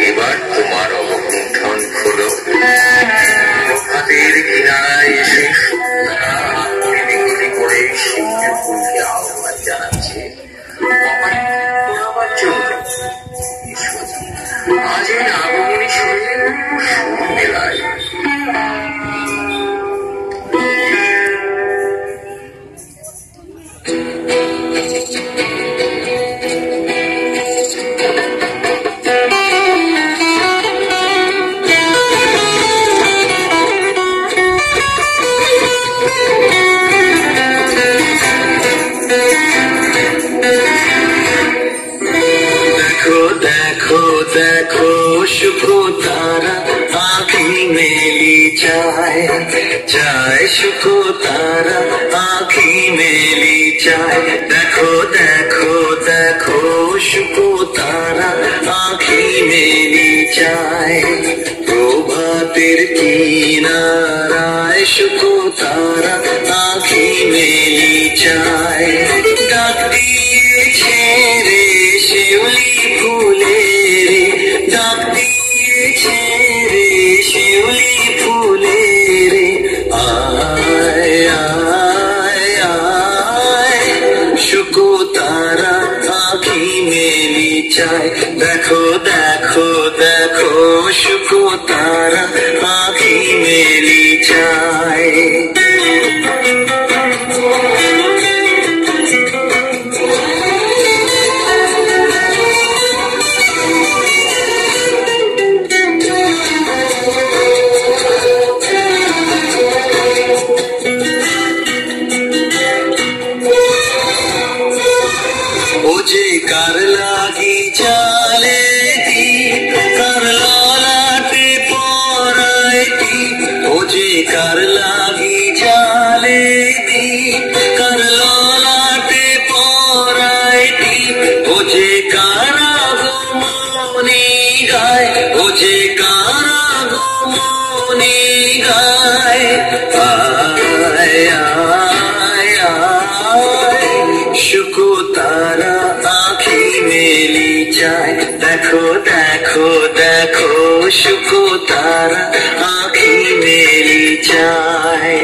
এবার তোমার অবগুণ্ঠন হলো প্রভাতের কিনারায় এসে গুলি করে শিবকে ফুলকে আহ্বান জানাচ্ছে আবার চলবে। আজ এই আগমনী শুনে সুর মেলায় देखो शुको तारा आँखी मेली चाय चाय शुको तारा आँखी मेली चाय देखो देखो देखो शुको तारा आँखी मेली चाय प्रभातेर किनाराय शुको तारा आँखी मेली चाय डाक दिएছে रे শিউলি ফুলে ডাক দিয়েছে রে শিউলি ফুলে রে আয় আয় আয় শুকো তারা আঁখি মেলি চায় দেখো দেখো দেখো শুকো তারা আঁখি মেলি চায় कर लागी चाले थी कर लालाटे पोराई थी ओजे कर लागी चाले थी कर लालाटे पोराई थी ओजे कारा गुमोनी गाय ओजे कारा गुमोनी गाय आय आय आय शुको तारा मेली चाय देखो देखो देखो शुको तारा आँखी मेली चाय